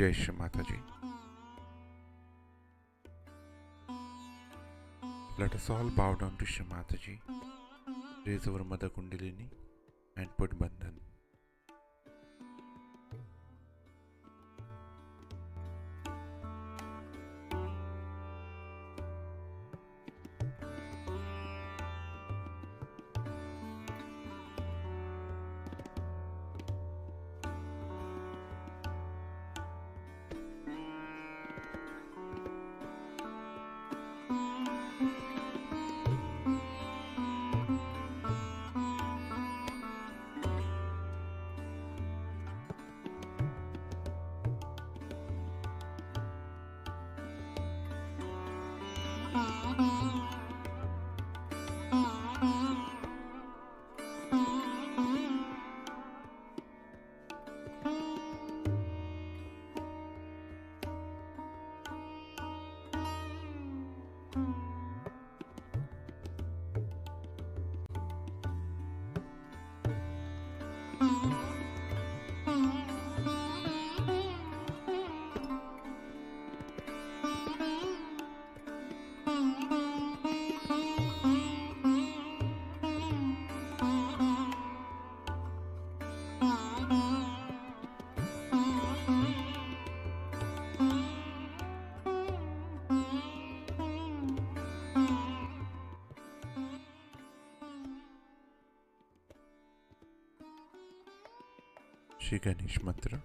Jai Shri Mataji. Let us all bow down to Shri Mataji, raise our Mother Kundalini and put Bandhan. Shri Ganesh Mantra.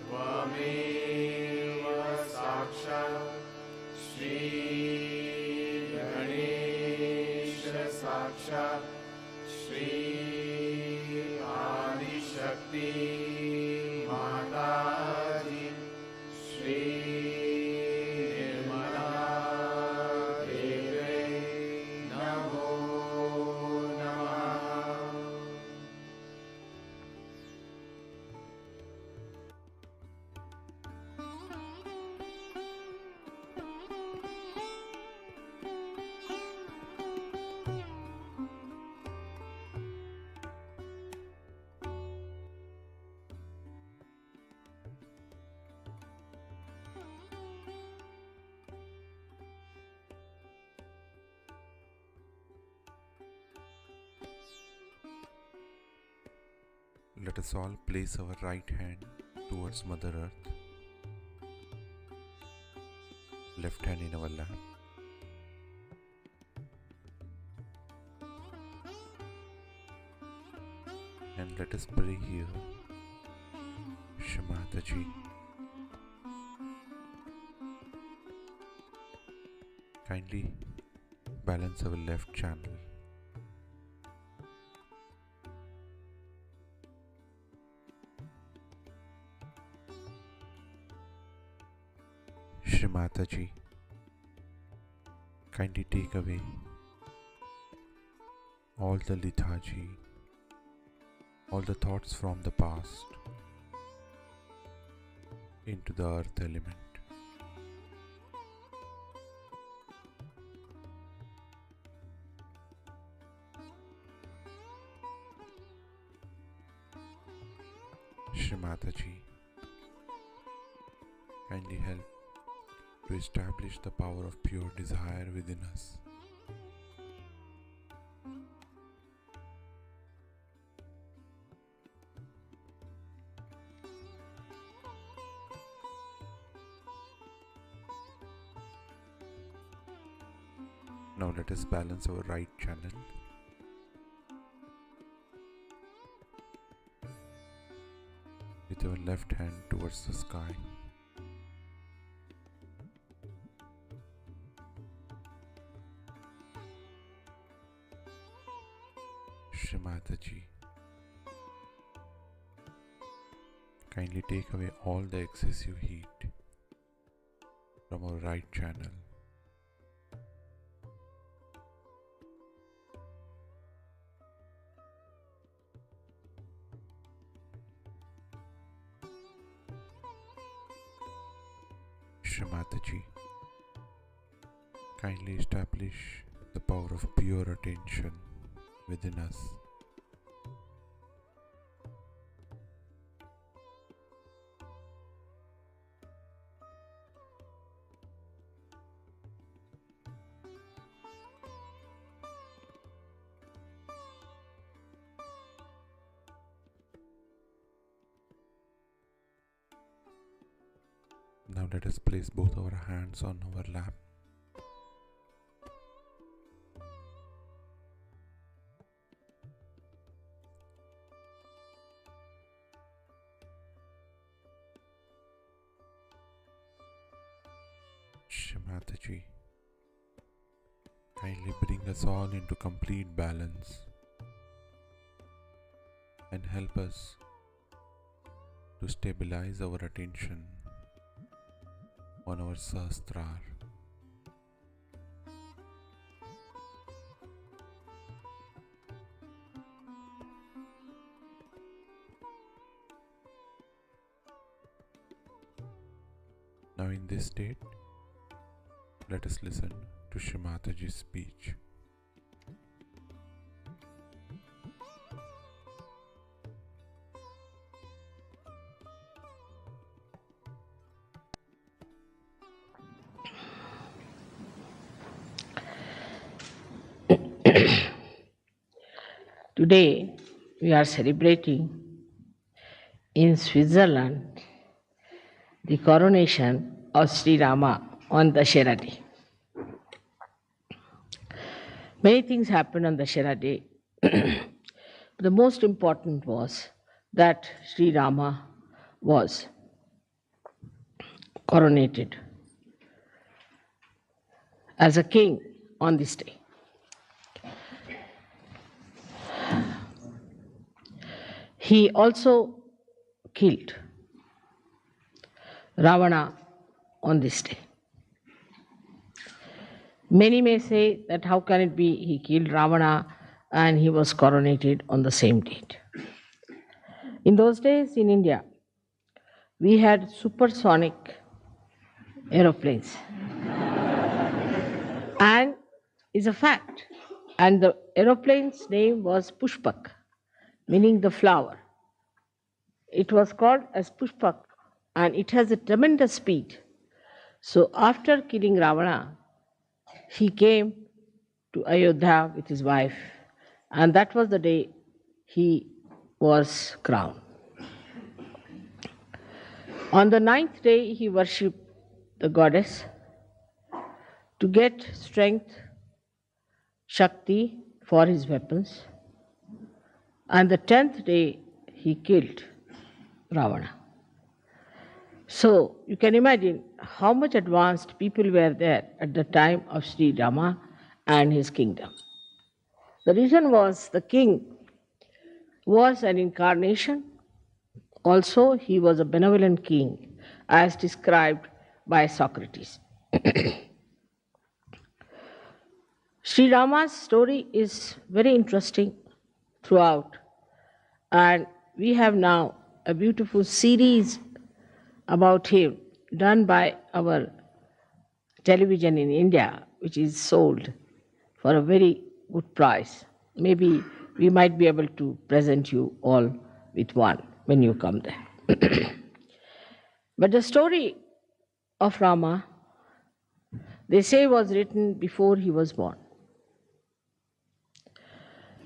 त्वमेव साक्षात् श्री गणेश साक्षात् श्री आदिशक्ति माताजी श्री निर्मला देवे नमो नमः। Let us all place our right hand towards Mother Earth, left hand in our lap. And let us pray here. Shri Mataji, kindly balance our left channel. Shri Mataji, kindly take away all the lethargy, all the thoughts from the past into the earth element. Shri Mataji, kindly help to establish the power of pure desire within us. Now let us balance our right channel. With our left hand towards the sky. Shri Mataji, kindly take away all the excessive heat from our right channel. Shri Mataji, kindly establish the power of pure attention within us. Now let us place both our hands on our lap. Shri Mataji, kindly bring us all into complete balance and help us to stabilize our attention on our Sahasrar. Now in this state, let us listen to Shri Mataji's speech. Today we are celebrating in Switzerland the coronation of Sri Rama on Dashera Day. Many things happened on Dashera Day. The most important was that Sri Rama was coronated as a king on this day. He also killed Ravana on this day. Many may say that how can it be he killed Ravana and he was coronated on the same date. In those days in India, we had supersonic aeroplanes. And it's a fact. And the aeroplane's name was Pushpak, meaning the flower. It was called as Pushpak and it has a tremendous speed. So after killing Ravana, he came to Ayodhya with his wife, and that was the day he was crowned. On the 9th day, he worshipped the goddess to get strength, Shakti for his weapons, and the 10th day, he killed Ravana. So you can imagine how much advanced people were there at the time of Sri Rama and his kingdom. The reason was the king was an incarnation. Also, he was a benevolent king, as described by Socrates. Sri Rama's story is very interesting throughout, and we have now a beautiful series about him done by our television in India, which is sold for a very good price. Maybe we might be able to present you all with one when you come there. But the story of Rama, they say, was written before he was born.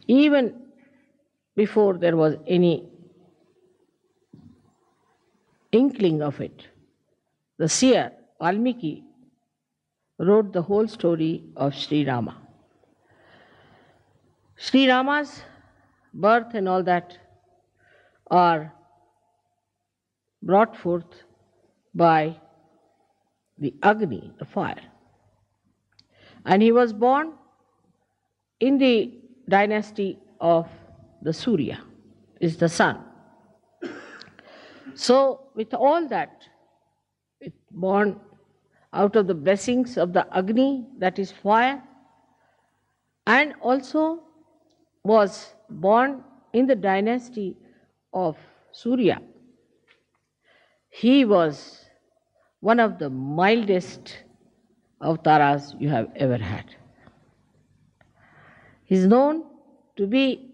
Even before there was any inkling of it, the seer Valmiki wrote the whole story of Sri Rama. Sri Rama's birth and all that are brought forth by the Agni, the fire. And he was born in the dynasty of the Surya, is the sun. So with all that, it born out of the blessings of the Agni, that is fire, and also was born in the dynasty of Surya. He was one of the mildest avatars you have ever had. He is known to be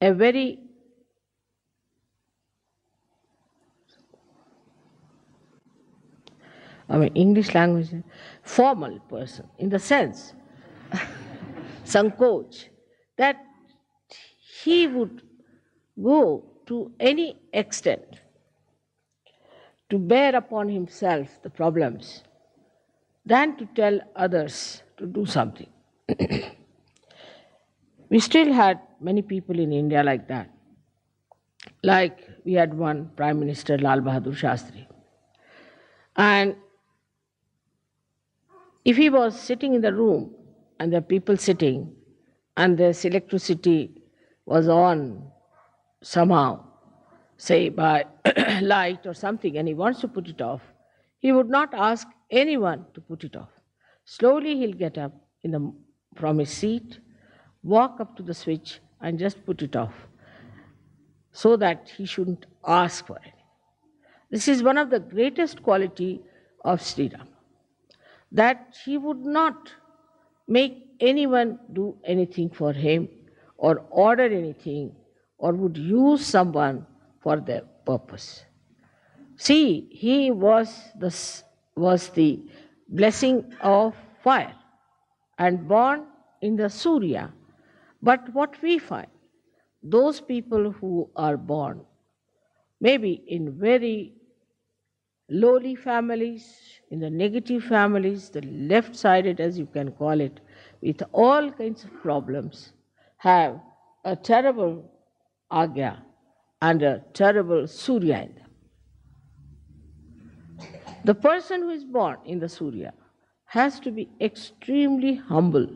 a very English language, formal person, in the sense, Sankoch, that he would go to any extent to bear upon himself the problems than to tell others to do something. We still had many people in India like that. Like we had one Prime Minister, Lal Bahadur Shastri. And if he was sitting in the room and there are people sitting and this electricity was on somehow, say by light or something, and he wants to put it off, he would not ask anyone to put it off. Slowly he'll get up from his seat, walk up to the switch and just put it off so that he shouldn't ask for it. This is one of the greatest quality of Sri Rama, that he would not make anyone do anything for him or order anything or would use someone for their purpose. See, he was the blessing of fire and born in the Surya. But what we find, those people who are born maybe in very lowly families, in the negative families, the left-sided as you can call it, with all kinds of problems, have a terrible Agya and a terrible Surya in them. The person who is born in the Surya has to be extremely humble.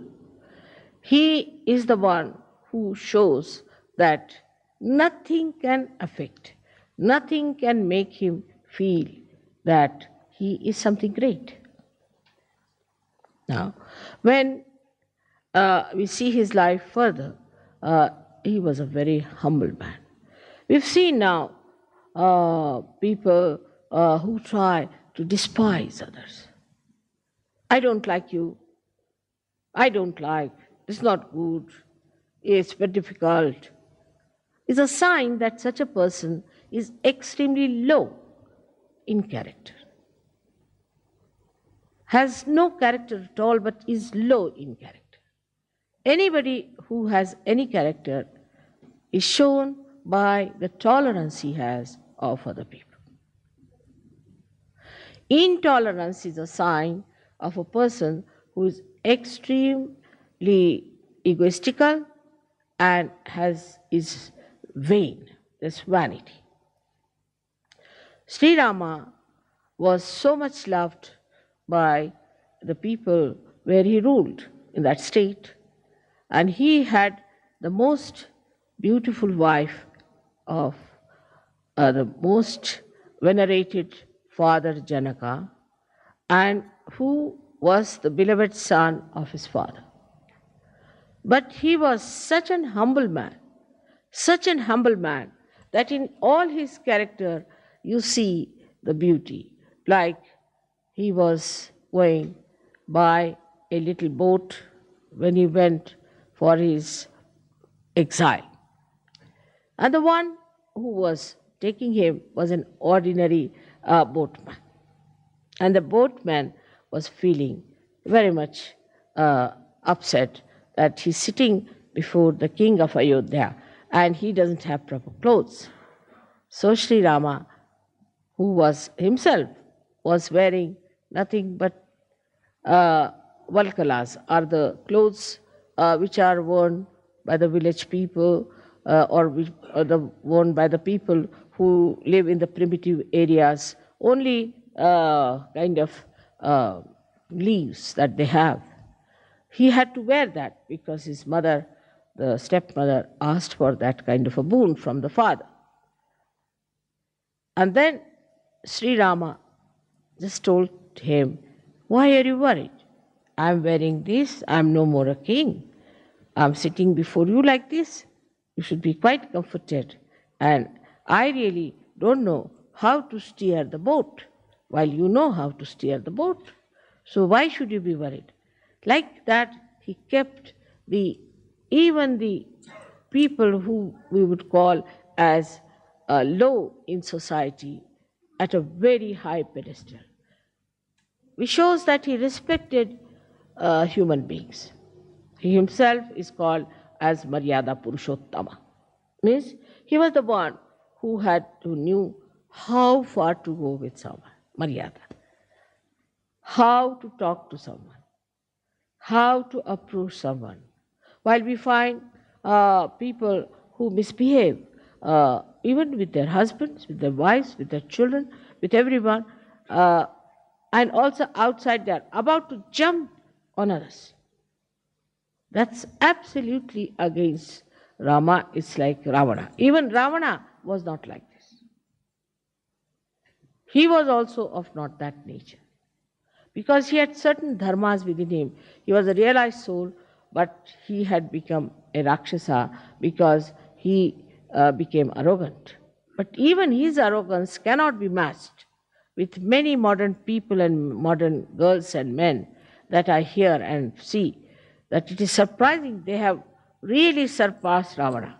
He is the one who shows that nothing can affect, nothing can make him feel that he is something great. Now, when we see his life further, he was a very humble man. We've seen now people who try to despise others. I don't like you. I don't like. It's not good. It's very difficult. It's a sign that such a person is extremely low in character. Has no character at all, but is low in character. Anybody who has any character is shown by the tolerance he has of other people. Intolerance is a sign of a person who is extremely egoistical and is vain. There's vanity. Sri Rama was so much loved by the people where he ruled in that state, and he had the most beautiful wife of the most venerated father Janaka, and who was the beloved son of his father. But he was such an humble man, that in all his character you see the beauty. Like he was going by a little boat when he went for his exile. And the one who was taking him was an ordinary boatman. And the boatman was feeling very much upset that he's sitting before the king of Ayodhya and he doesn't have proper clothes. So Sri Rama, who was himself, was wearing nothing but valkalas, are the clothes which are worn by the village people or worn by the people who live in the primitive areas, only kind of leaves that they have. He had to wear that because his mother, the stepmother, asked for that kind of a boon from the father. And then Sri Rama just told him, "Why are you worried? I'm wearing this, I'm no more a king. I'm sitting before you like this. You should be quite comforted. And I really don't know how to steer the boat, while you know how to steer the boat. So why should you be worried?" Like that, he kept even the people who we would call as low in society at a very high pedestal. Which shows that he respected human beings. He himself is called as Maryada Purushottama. Means he was the one who knew how far to go with someone, Maryada, how to talk to someone, how to approach someone. While we find people who misbehave, even with their husbands, with their wives, with their children, with everyone, and also outside, they are about to jump on others. That's absolutely against Rama. It's like Ravana. Even Ravana was not like this. He was also of not that nature, because he had certain dharmas within him. He was a realized soul, but he had become a Rakshasa because he became arrogant. But even his arrogance cannot be matched with many modern people and modern girls and men that I hear and see, that it is surprising they have really surpassed Ravana.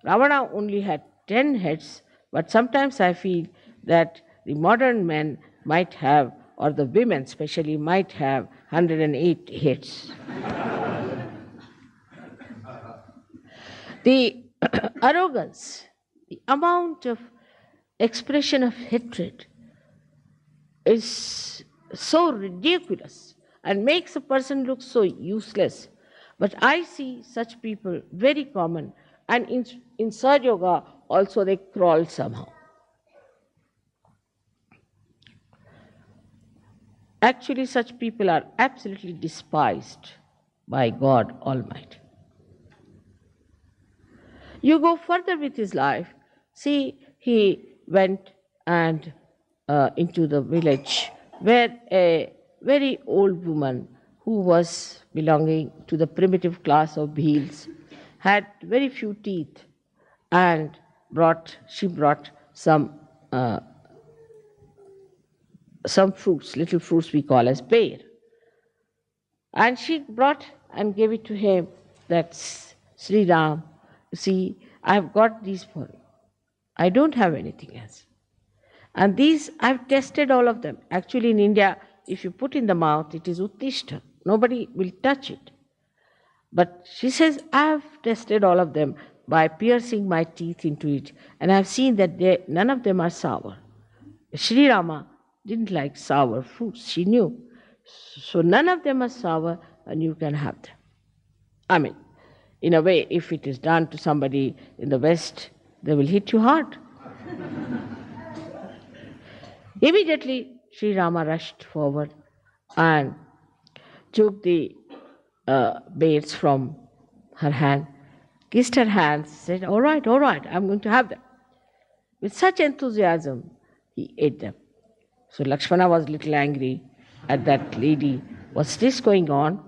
Ravana only had 10 heads, but sometimes I feel that the modern men might have, or the women especially, might have 108 heads. The arrogance, the amount of expression of hatred is so ridiculous and makes a person look so useless. But I see such people very common, and in Sahaja Yoga also they crawl somehow. Actually, such people are absolutely despised by God Almighty. You go further with his life. See, he went and into the village where a very old woman who was belonging to the primitive class of Bhils had very few teeth, and she brought some fruits, little fruits we call as pear. And she brought and gave it to him, that's Sri Ram. See, I have got these for you. I don't have anything else. And these, I've tested all of them. Actually, in India, if you put in the mouth, it is uttishta. Nobody will touch it. But she says, I've tested all of them by piercing my teeth into it, and I've seen that none of them are sour. Sri Rama didn't like sour fruits, she knew. So none of them are sour, and you can have them. I mean, in a way, if it is done to somebody in the West, they will hit you hard. Immediately, Sri Rama rushed forward and took the beads from her hand, kissed her hands, said, all right, I'm going to have them. With such enthusiasm, he ate them. So Lakshmana was a little angry at that lady. What's this going on?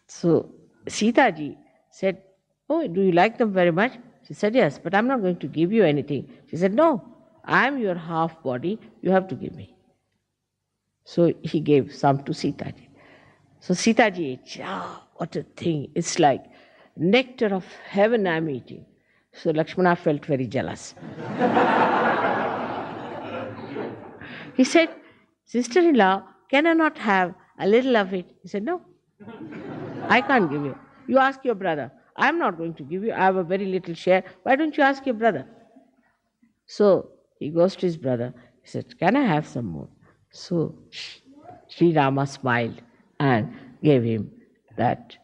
So Sita ji said, oh, do you like them very much? She said, yes, but I'm not going to give you anything. She said, no, I'm your half body, you have to give me. So he gave some to Sita ji. So Sita ji ate, what a thing, it's like nectar of heaven I'm eating. So Lakshmana felt very jealous. He said, sister-in-law, can I not have a little of it? He said, no, I can't give you. You ask your brother. I'm not going to give you. I have a very little share. Why don't you ask your brother? So he goes to his brother. He said, can I have some more? So Sri Rama smiled and gave him that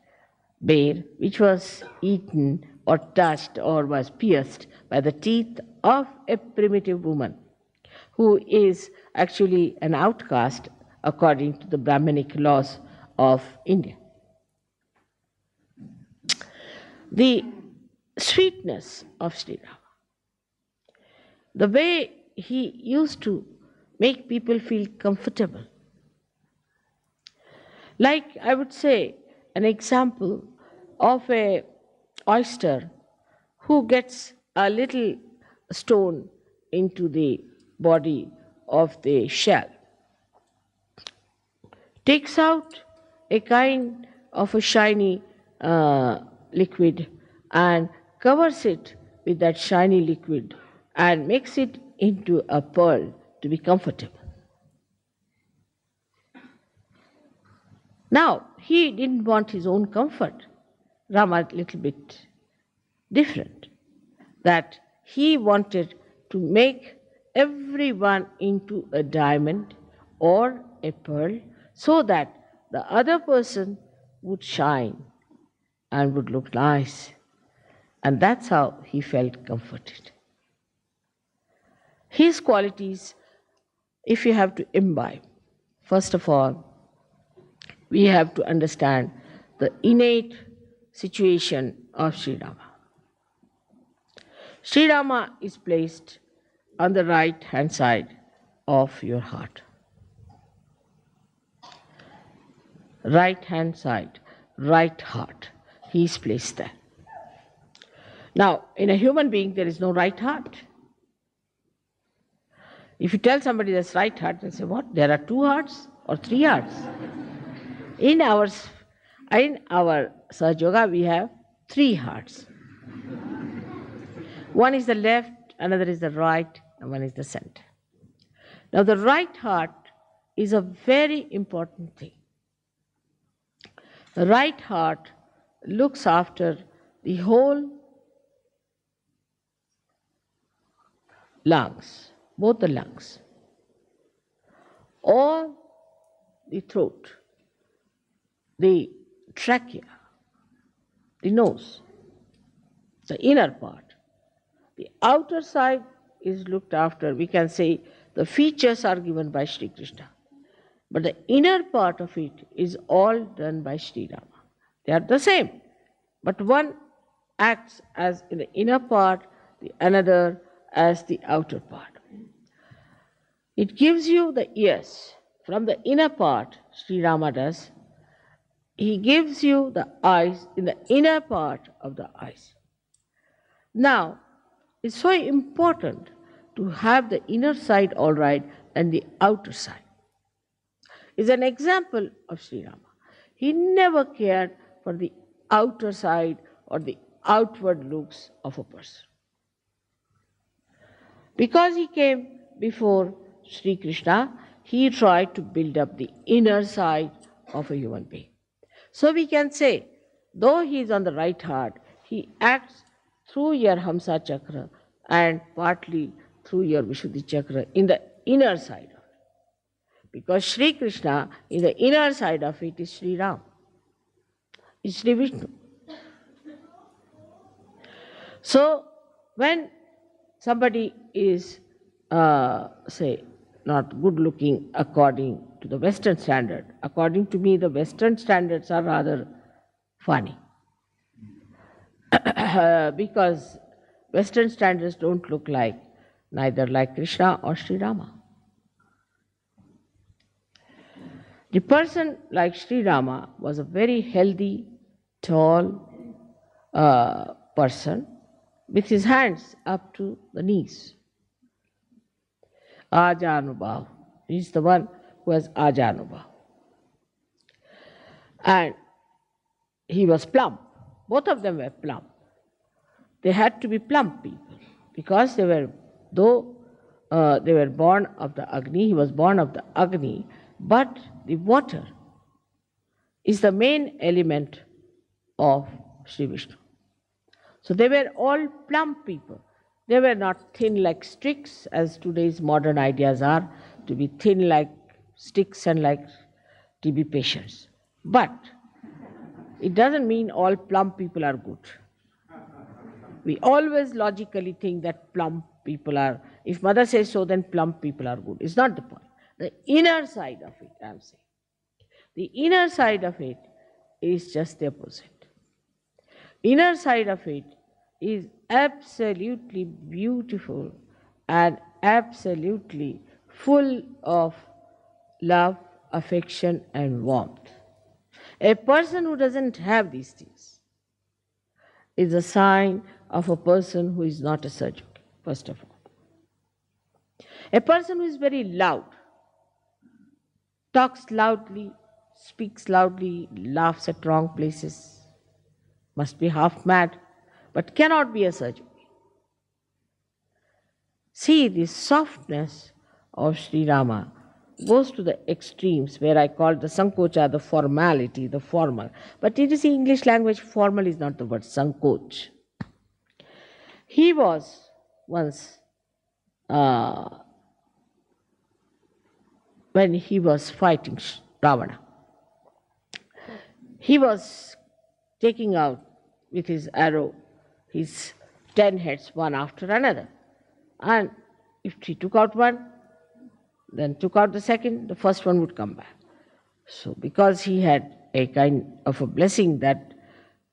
bear, which was eaten or touched or was pierced by the teeth of a primitive woman who is actually an outcast according to the Brahminic laws of India. The sweetness of Sri Rama, the way he used to make people feel comfortable. Like, I would say, an example of a oyster who gets a little stone into the body of the shell, takes out a kind of a shiny liquid and covers it with that shiny liquid and makes it into a pearl to be comfortable. Now, he didn't want his own comfort. Rama a little bit different, that he wanted to make everyone into a diamond or a pearl so that the other person would shine and would look nice. And that's how he felt comforted. His qualities, if you have to imbibe, first of all, we have to understand the innate situation of Sri Rama. Sri Rama is placed on the right hand side of your heart. Right hand side, right heart. He is placed there. Now, in a human being, there is no right heart. If you tell somebody there's right heart, they'll say, what? There are 2 hearts or 3 hearts? In our Sahaja Yoga, we have 3 hearts. One is the left, another is the right, and one is the center. Now, the right heart is a very important thing. The right heart looks after the whole lungs, both the lungs, or the throat, the trachea, the nose, the inner part. The outer side is looked after. We can say the features are given by Sri Krishna, but the inner part of it is all done by Sri Rama. They are the same, but one acts as in the inner part, the another as the outer part. It gives you the ears. From the inner part, Sri Rama does. He gives you the eyes in the inner part of the eyes. Now, it's so important to have the inner side all right and the outer side. It's an example of Sri Rama. He never cared for the outer side or the outward looks of a person. Because he came before Sri Krishna, he tried to build up the inner side of a human being. So we can say, though he is on the right heart, he acts through your Hamsa Chakra and partly through your Vishuddhi Chakra in the inner side of it. Because Sri Krishna, in the inner side of it, is Sri Ram, is Sri Vishnu. So, when somebody is, say, not good looking according to the Western standard, according to me, the Western standards are rather funny. Because Western standards don't look like, neither like Krishna or Sri Rama. The person like Sri Rama was a very healthy, tall person with his hands up to the knees. Ajanubhav. He is the one who has Ajanubhav. And he was plump. Both of them were plump. They had to be plump people because they were, though they were born of the Agni, he was born of the Agni, but the water is the main element of Sri Vishnu. So they were all plump people. They were not thin like sticks, as today's modern ideas are, to be thin like sticks and like TB patients. But it doesn't mean all plump people are good. We always logically think that plump people are, if mother says so, then plump people are good. It's not the point. The inner side of it, I'm saying. The inner side of it is just the opposite. Inner side of it is absolutely beautiful and absolutely full of love, affection, and warmth. A person who doesn't have these things is a sign of a person who is not a surgeon, first of all. A person who is very loud, talks loudly, speaks loudly, laughs at wrong places, must be half mad, but cannot be a surgeon. See, the softness of Sri Rama goes to the extremes where I call the Sankocha the formality, the formal. But it is in English language, formal is not the word, Sankoch. He was once uh, when he was fighting Ravana. He was taking out with his arrow his 10 heads one after another. And if he took out one, then took out the second, the first one would come back. So because he had a kind of a blessing that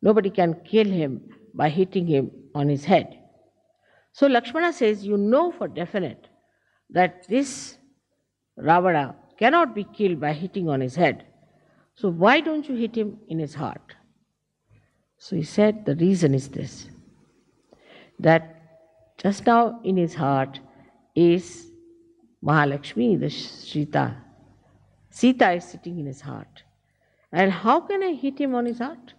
nobody can kill him by hitting him on his head. So Lakshmana says, you know for definite that this Ravana cannot be killed by hitting on his head. So why don't you hit him in his heart? So he said, the reason is this, that just now in his heart is Mahalakshmi, the Sita. Sita is sitting in his heart. And how can I hit him on his heart?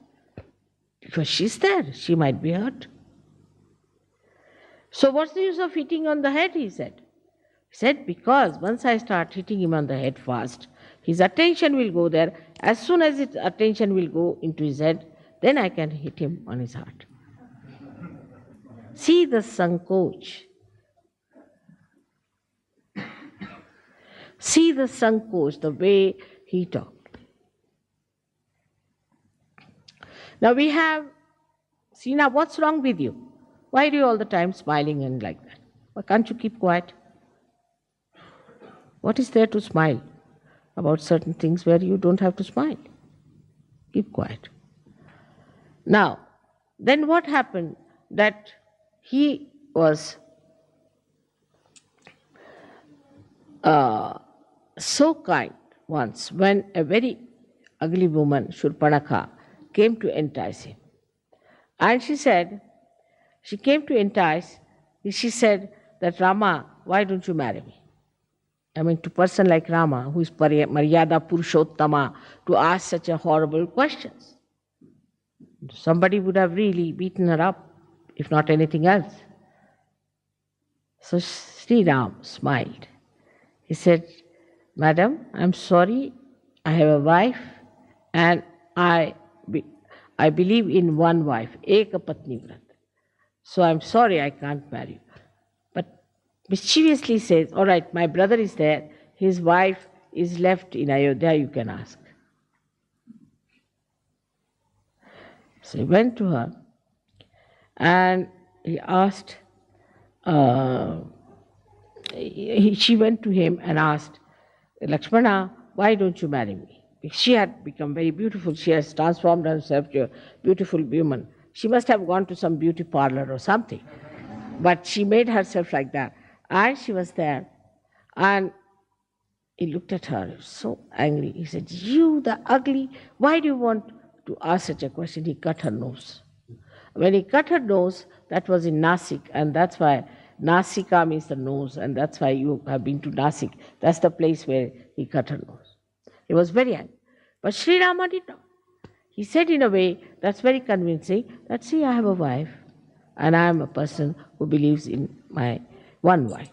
Because she's there, she might be hurt. So what's the use of hitting on the head, he said. He said, because once I start hitting him on the head fast, his attention will go there. As soon as his attention will go into his head, then I can hit him on his heart. See the Sankoch. See the Sankoch, the way he talked. Now we have, see now what's wrong with you? Why are you all the time smiling and like that? Why can't you keep quiet? What is there to smile about certain things where you don't have to smile? Keep quiet. Now, then what happened? That he was so kind once when a very ugly woman, Shurpanakha, came to entice him. And she said, she came to entice, she said that Rama, why don't you marry me? I mean, to a person like Rama, who is Maryada Purushottama, to ask such a horrible questions. Somebody would have really beaten her up, if not anything else. So Sri Ram smiled. He said, Madam, I'm sorry, I have a wife and I believe in one wife, Eka Patni Vrat. So I'm sorry I can't marry you. But mischievously says, all right, my brother is there, his wife is left in Ayodhya, you can ask. So he went to her and he asked, she went to him and asked, Lakshmana, why don't you marry me? She had become very beautiful. She has transformed herself to a beautiful woman. She must have gone to some beauty parlor or something. But she made herself like that. And she was there. And he looked at her, so angry. He said, you, the ugly, why do you want to ask such a question? He cut her nose. When he cut her nose, that was in Nasik, and that's why Nasika means the nose, and that's why you have been to Nasik. That's the place where he cut her nose. He was very angry. But Sri Rama did not. He said in a way that's very convincing that, see, I have a wife, and I am a person who believes in my one wife.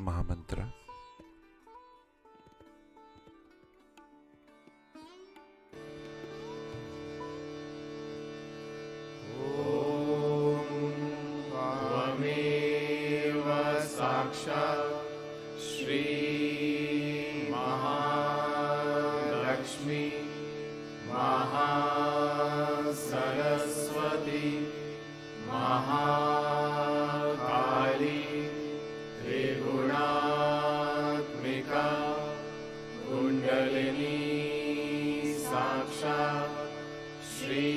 Mahamantra. त्वमेव साक्षात् श्री महालक्ष्मी महासरस्वती महाकाली त्रिगुणात्मिका कुण्डलिनी साक्षात् श्री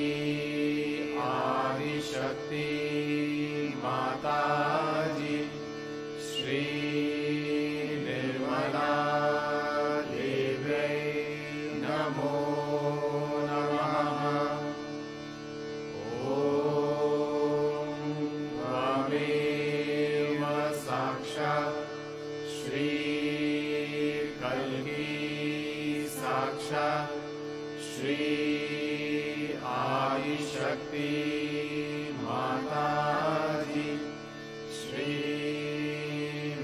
आदिशक्ति माताजी श्री निर्मला देव्यै नमो नमः। ॐ त्वमेव साक्षात् श्री कल्की साक्षात् श्री आदिशक्ति माताजी श्री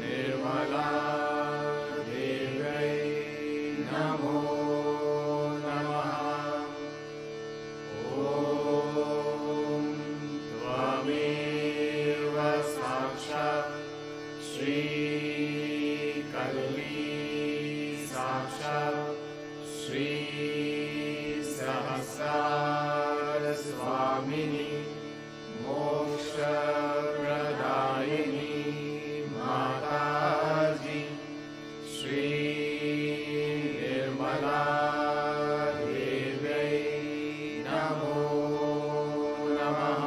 निर्मला देव्यै नमो नमः। ॐ त्वमेव साक्षात् श्री कल्की साक्षात् श्री सहस्रार स्वामिनी मोक्षप्रदायिनी माताजी श्री निर्मला देव्यै नमो नमः।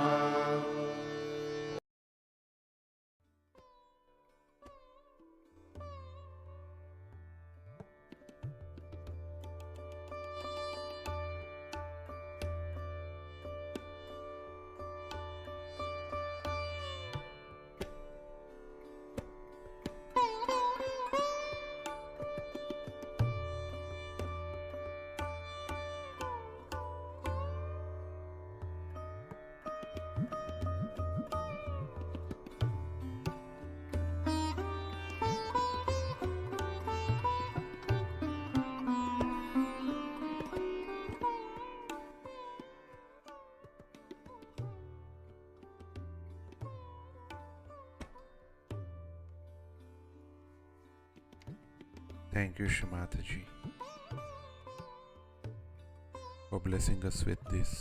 Thank you, Shri Mataji, for blessing us with this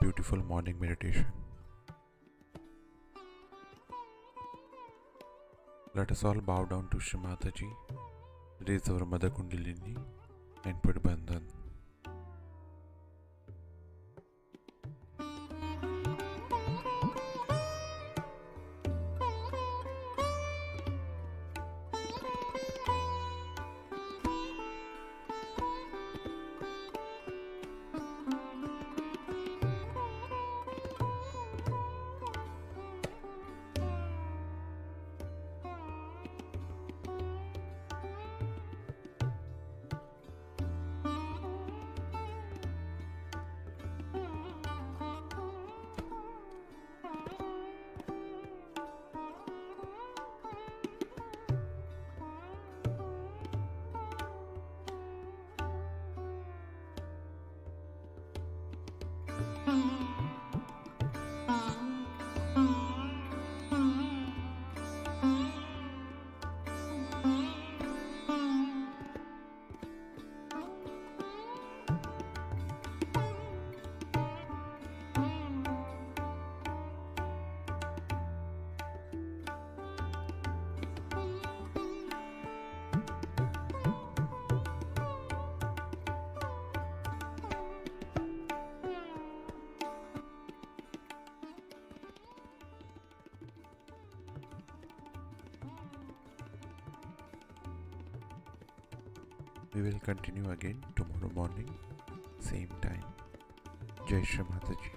beautiful morning meditation. Let us all bow down to Shri Mataji, raise our Mother Kundalini and put Bandhan. We will continue again tomorrow morning, same time. Jai Shri Mataji.